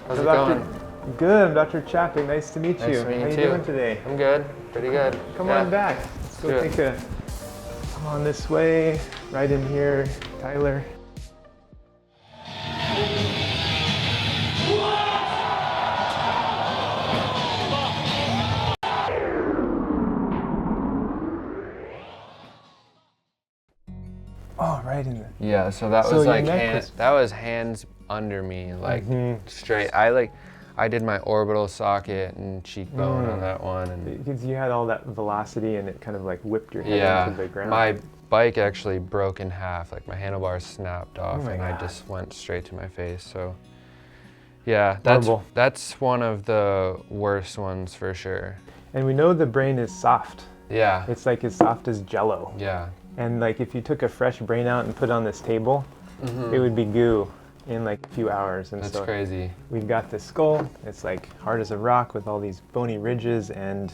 How's it Dr. going? Good, I'm Dr. Chapik. Nice to meet you. Nice to meet you How you too. doing today? I'm good, pretty good. Come on back. Let's go take a. Come on this way, right in here, Tyler. Oh, right in the. Yeah, so that So was your like neck was- that was hands under me, like straight. I did my orbital socket and cheekbone on that one, and Because you had all that velocity and it kind of like whipped your head into the ground. my bike actually broke in half. Like my handlebars snapped off, my and I God. just went straight to my face. So yeah, Horrible. that's one of the worst ones for sure. And we know the brain is soft. Yeah, It's like as soft as Jello. yeah, And like if you took a fresh brain out and put it on this table, it would be goo in like a few hours. And that's so crazy. we've got this skull. It's like hard as a rock with all these bony ridges, and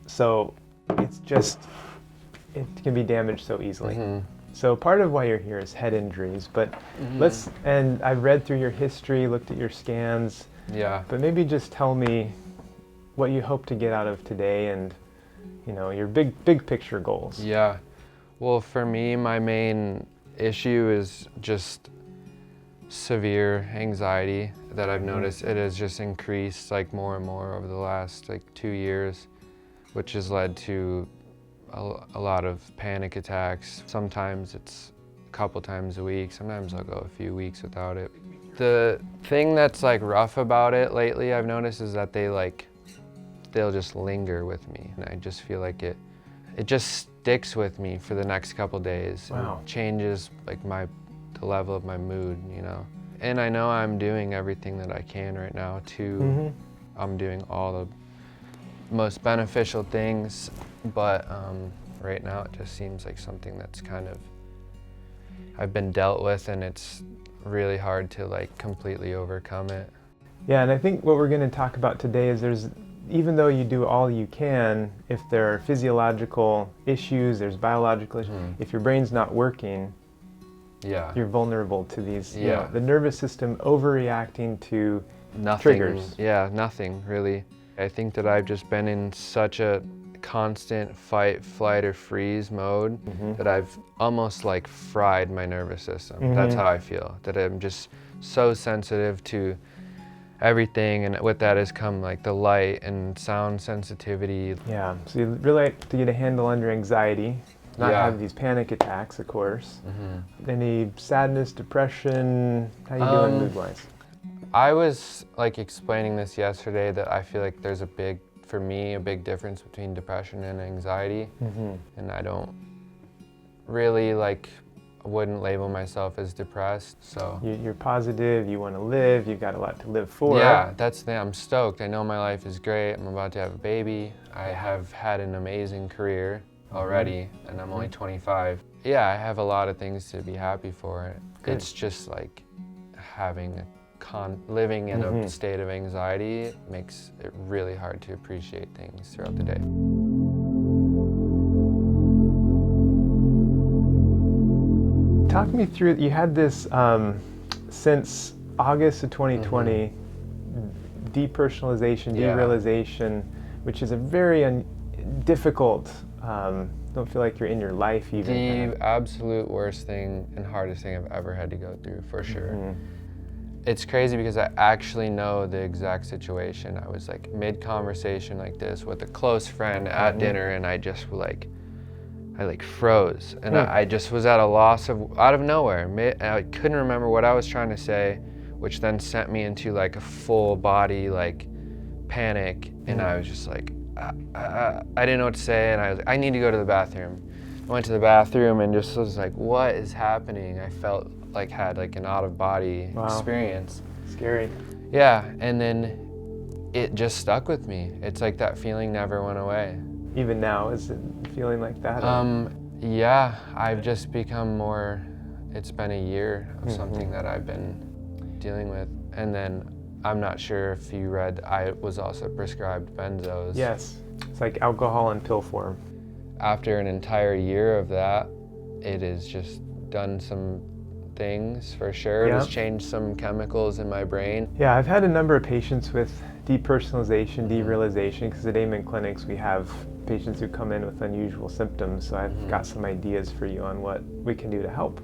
so it's just it can be damaged so easily. So part of why you're here is head injuries. But and I've read through your history, looked at your scans. Yeah. But maybe just tell me what you hope to get out of today, and your big picture goals. Yeah. Well, for me, my main issue is just severe anxiety that I've noticed. It has just increased like more and more over the last like 2 years, which has led to a lot of panic attacks. Sometimes it's a couple times a week. Sometimes I'll go a few weeks without it. The thing that's like rough about it lately, I've noticed, is that they'll just linger with me, and I just feel like it just sticks with me for the next couple days. Wow. It changes like the level of my mood, And I know I'm doing everything that I can right now too. I'm doing all the most beneficial things, but right now it just seems like something that's kind of I've been dealt with, and it's really hard to like completely overcome it. Yeah, and I think what we're going to talk about today is even though you do all you can, if there are physiological issues, there's biological issues, if your brain's not working, Yeah. you're vulnerable to these, Yeah. the nervous system overreacting to Nothing. triggers. Yeah, nothing really. I think that I've just been in such a constant fight, flight, or freeze mode that I've almost like fried my nervous system. That's how I feel, that I'm just so sensitive to everything, and with that has come like the light and sound sensitivity. Yeah, so you really like to get a handle on your anxiety, not Yeah. have these panic attacks, of course. Any sadness, depression? How you doing mood-wise? I was like explaining this yesterday, that I feel like there's a big difference between depression and anxiety, and I don't really wouldn't label myself as depressed, so. You're positive, you want to live, you've got a lot to live for. Yeah, that's the thing. I'm stoked. I know my life is great. I'm about to have a baby. I have had an amazing career already, and I'm only 25. Yeah, I have a lot of things to be happy for. Good. It's just like living in a state of anxiety makes it really hard to appreciate things throughout the day. Talk me through, you had this since August of 2020, depersonalization, Yeah. derealization, which is a very difficult, don't feel like you're in your life even. The absolute worst thing and hardest thing I've ever had to go through, for sure. It's crazy because I actually know the exact situation. I was like mid-conversation like this with a close friend at dinner, and I just I froze, and I just was at a loss out of nowhere. I couldn't remember what I was trying to say, which then sent me into like a full body panic, and I was just like, I didn't know what to say, and I was like, I need to go to the bathroom. I went to the bathroom and just was like, what is happening? I felt had an out-of-body experience. Scary. Yeah, and then it just stuck with me. It's like that feeling never went away. Even now, is it feeling like that? Yeah, I've just become more, it's been a year of something that I've been dealing with. And then I'm not sure if you read, I was also prescribed benzos. Yes, it's like alcohol in pill form. After an entire year of that, it has just done some things for sure. It Yeah. has changed some chemicals in my brain. Yeah, I've had a number of patients with depersonalization, derealization, because at Amen Clinics we have patients who come in with unusual symptoms, so I've got some ideas for you on what we can do to help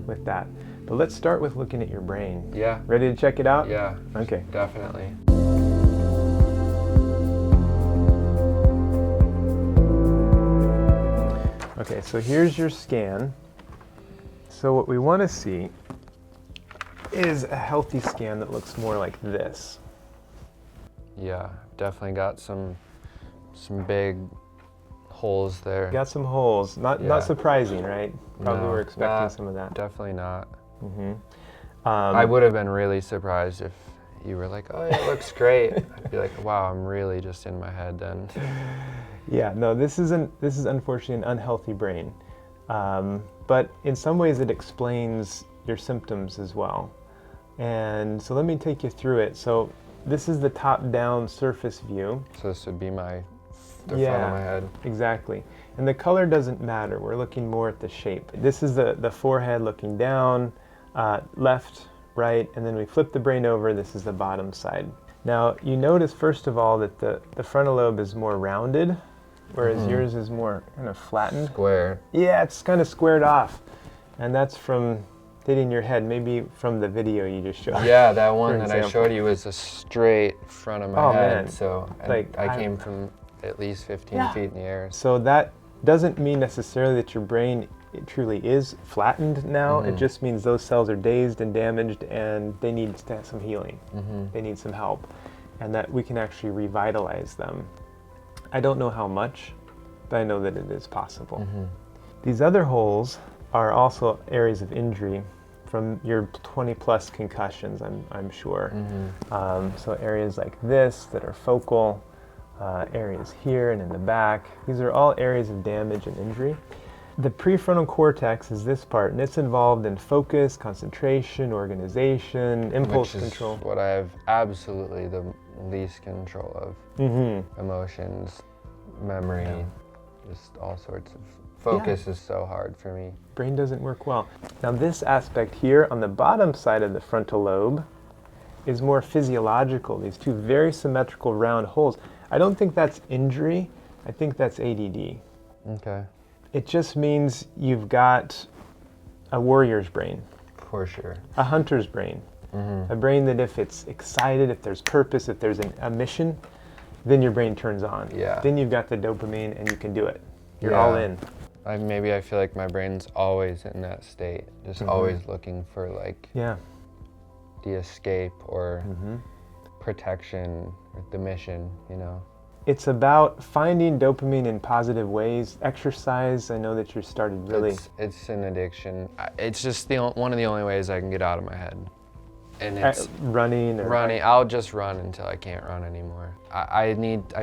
with that. But let's start with looking at your brain. Yeah. Ready to check it out? Yeah. Okay. Definitely. Okay, so here's your scan. So what we want to see is a healthy scan that looks more like this. Yeah. Definitely got some big holes there. Got some holes. Not Yeah. surprising, right? Probably No, were expecting not- some of that. Definitely not. I I would have been really surprised if you were like, oh, it looks great. I'd be like, wow, I'm really just in my head then. Yeah, no, this is unfortunately an unhealthy brain. But in some ways it explains your symptoms as well. And so let me take you through it. So this is the top-down surface view. So this would be the front Yeah. of my head. Exactly. And the color doesn't matter. We're looking more at the shape. This is the forehead looking down, left, right, and then we flip the brain over. This is the bottom side. Now, you notice, first of all, that the frontal lobe is more rounded, whereas yours is more kind of flattened. Square. Yeah, it's kind of squared off. And that's from hitting your head, maybe from the video you just showed. Yeah, that one For that I example. showed you was a straight front of my Oh, head. man. So Like, I I- came from at least 15 Yeah. feet in the air. So that doesn't mean necessarily that your brain truly is flattened now. It just means those cells are dazed and damaged and they need to have some healing. They need some help. And that we can actually revitalize them. I don't know how much, but I know that it is possible. These other holes are also areas of injury from your 20 plus concussions, I'm sure. So areas like this that are focal, areas here and in the back. These are all areas of damage and injury. The prefrontal cortex is this part, and it's involved in focus, concentration, organization, impulse Which is control. what I have absolutely the least control of. Emotions, memory, just all sorts of. Focus is so hard for me. Brain doesn't work well. Now this aspect here on the bottom side of the frontal lobe is more physiological, these two very symmetrical round holes. I don't think that's injury, I think that's ADD. Okay. It just means you've got a warrior's brain, For sure. a hunter's brain, a brain that if it's excited, if there's purpose, if there's a mission, then your brain turns on. Yeah. Then you've got the dopamine and you can do it. You're all Yeah. in. Maybe I feel like my brain's always in that state, just always looking for like Yeah. the escape or protection, or the mission, you know. It's about finding dopamine in positive ways. Exercise, I know that you started really. It's an addiction. It's just one of the only ways I can get out of my head. And it's running or running. I'll just run until I can't run anymore. I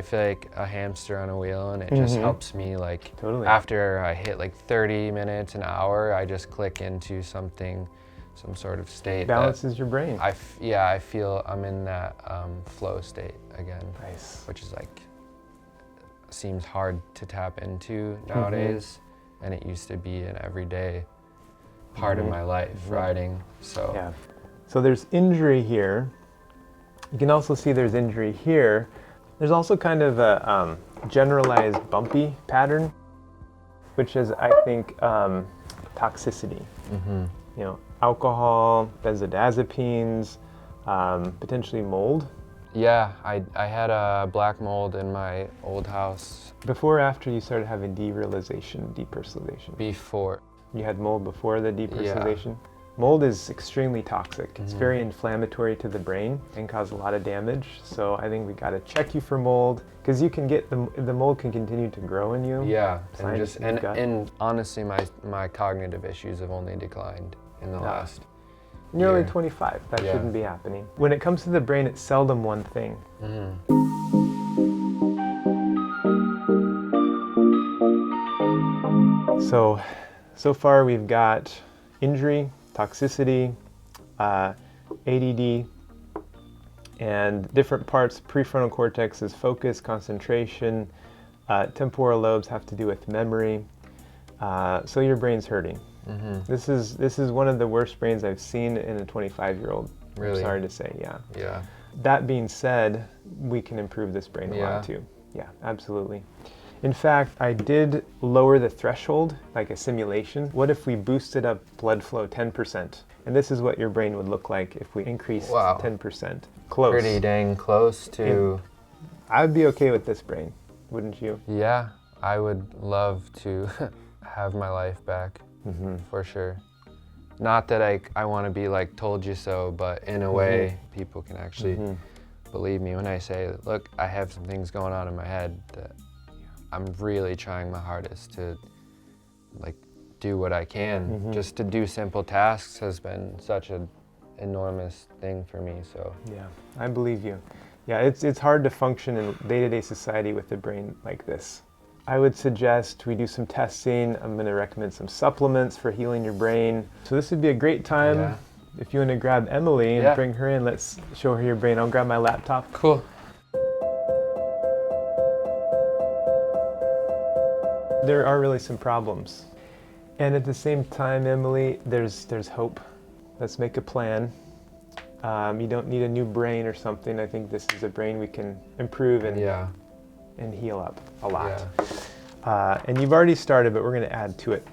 feel like a hamster on a wheel, and it just helps me like Totally. after I hit like 30 minutes, an hour, I just click into some sort of state balances your brain. I feel I'm in that flow state again, Nice. which is like seems hard to tap into nowadays, and it used to be an everyday part of my life, riding. So Yeah. So there's injury here. You can also see there's injury here. There's also kind of a generalized bumpy pattern, which is, I think, toxicity. You know, alcohol, benzodiazepines, potentially mold. yeah, I had a black mold in my old house Before or after you started having derealization, depersonalization? before. You had mold before the depersonalization? Mold is extremely toxic. It's very inflammatory to the brain and cause a lot of damage. So I think we got to check you for mold because you can get the mold can continue to grow in you. Yeah, and Signs just in the gut. and honestly, my cognitive issues have only declined in the last. And you're only year. 25. That Yeah. shouldn't be happening. When it comes to the brain, it's seldom one thing. So far we've got injury, toxicity, ADD, and different parts. Prefrontal cortex is focus, concentration. Temporal lobes have to do with memory. So your brain's hurting. This is one of the worst sprains I've seen in a 25-year-old. Really? I'm sorry to say, yeah. Yeah. That being said, we can improve this brain a lot too. Yeah, absolutely. In fact, I did lower the threshold, like a simulation. What if we boosted up blood flow 10%? And this is what your brain would look like if we increased 10%. Close. Pretty dang close to... I would be okay with this brain, wouldn't you? Yeah, I would love to have my life back, for sure. Not that I want to be like, told you so, but in a way, people can actually believe me when I say, look, I have some things going on in my head that I'm really trying my hardest to like do what I can. Just to do simple tasks has been such an enormous thing for me, so. Yeah, I believe you. Yeah, it's hard to function in day-to-day society with a brain like this. I would suggest we do some testing. I'm gonna recommend some supplements for healing your brain. So this would be a great time if you wanna grab Emily and bring her in, let's show her your brain. I'll grab my laptop. Cool. There are really some problems. And at the same time, Emily, there's hope. Let's make a plan. You don't need a new brain or something. I think this is a brain we can improve and heal up a lot. And you've already started, but we're gonna add to it.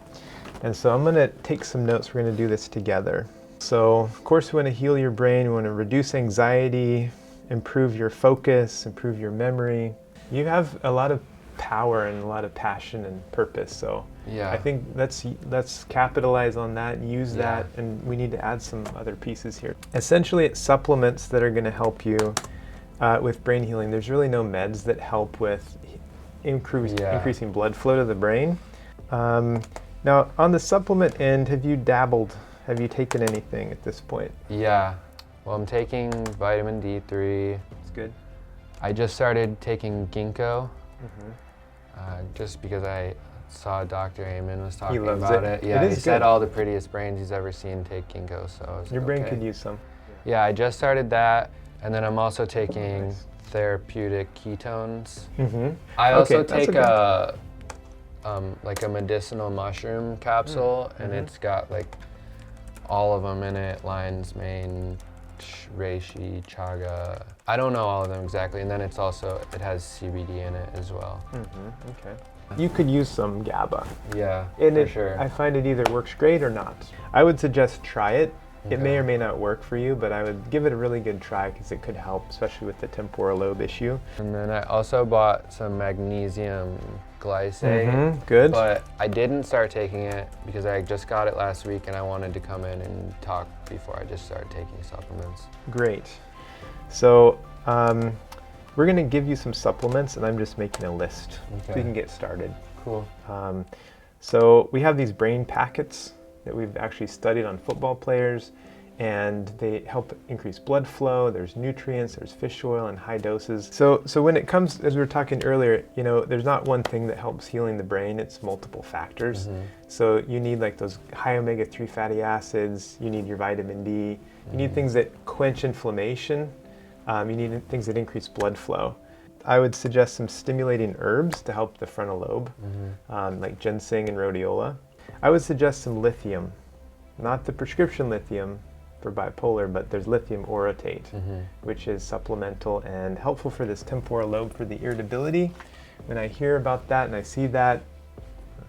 And so I'm gonna take some notes. We're gonna do this together. So of course we wanna heal your brain. We wanna reduce anxiety, improve your focus, improve your memory. You have a lot of power and a lot of passion and purpose. So I think let's capitalize on that, use that, and we need to add some other pieces here. Essentially, it's supplements that are going to help you with brain healing. There's really no meds that help with increasing blood flow to the brain. Now, on the supplement end, have you dabbled? Have you taken anything at this point? Yeah. Well, I'm taking vitamin D3. That's good. I just started taking ginkgo. Just because I saw Dr. Amen was talking about it. Yeah, he said all the prettiest brains he's ever seen take ginkgo, so I was your like, brain could use some. Yeah, I just started that, and then I'm also taking therapeutic ketones. I also take like a medicinal mushroom capsule, and it's got like all of them in it: lion's mane, reishi, chaga. I don't know all of them exactly, and then it has CBD in it as well. Okay. You could use some GABA. Yeah, and for sure. I find it either works great or not. I would suggest try it. It may or may not work for you, but I would give it a really good try because it could help, especially with the temporal lobe issue. And then I also bought some magnesium glycate. Good. But I didn't start taking it because I just got it last week and I wanted to come in and talk before I just started taking supplements. Great. So we're going to give you some supplements, and I'm just making a list so we can get started. Cool. So we have these brain packets that we've actually studied on football players, and they help increase blood flow. There's nutrients, there's fish oil in high doses. So when it comes, as we were talking earlier, there's not one thing that helps healing the brain, it's multiple factors. So you need like those high omega-3 fatty acids, you need your vitamin D, you need things that quench inflammation, you need things that increase blood flow. I would suggest some stimulating herbs to help the frontal lobe, like ginseng and rhodiola. I would suggest some lithium, not the prescription lithium for bipolar, but there's lithium orotate, which is supplemental and helpful for this temporal lobe for the irritability. When I hear about that and I see that,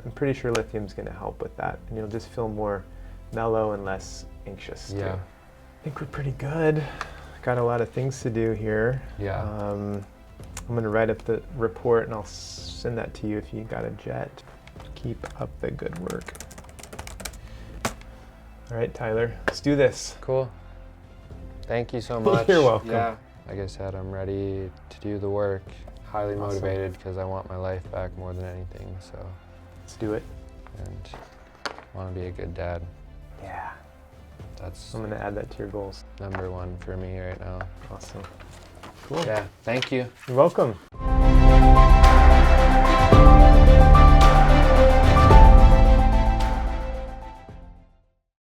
I'm pretty sure lithium's going to help with that, and you'll just feel more mellow and less anxious too. I think we're pretty good. Got a lot of things to do here. I'm going to write up the report and I'll send that to you if you got a jet. Keep up the good work. All right, Tyler, let's do this. Cool. Thank you so much. You're welcome. Yeah. Like I said, I'm ready to do the work. Highly motivated because I want my life back more than anything. So let's do it. And want to be a good dad. Yeah. That's. I'm going to add that to your goals. #1 for me right now. Awesome. Cool. Yeah. Thank you. You're welcome.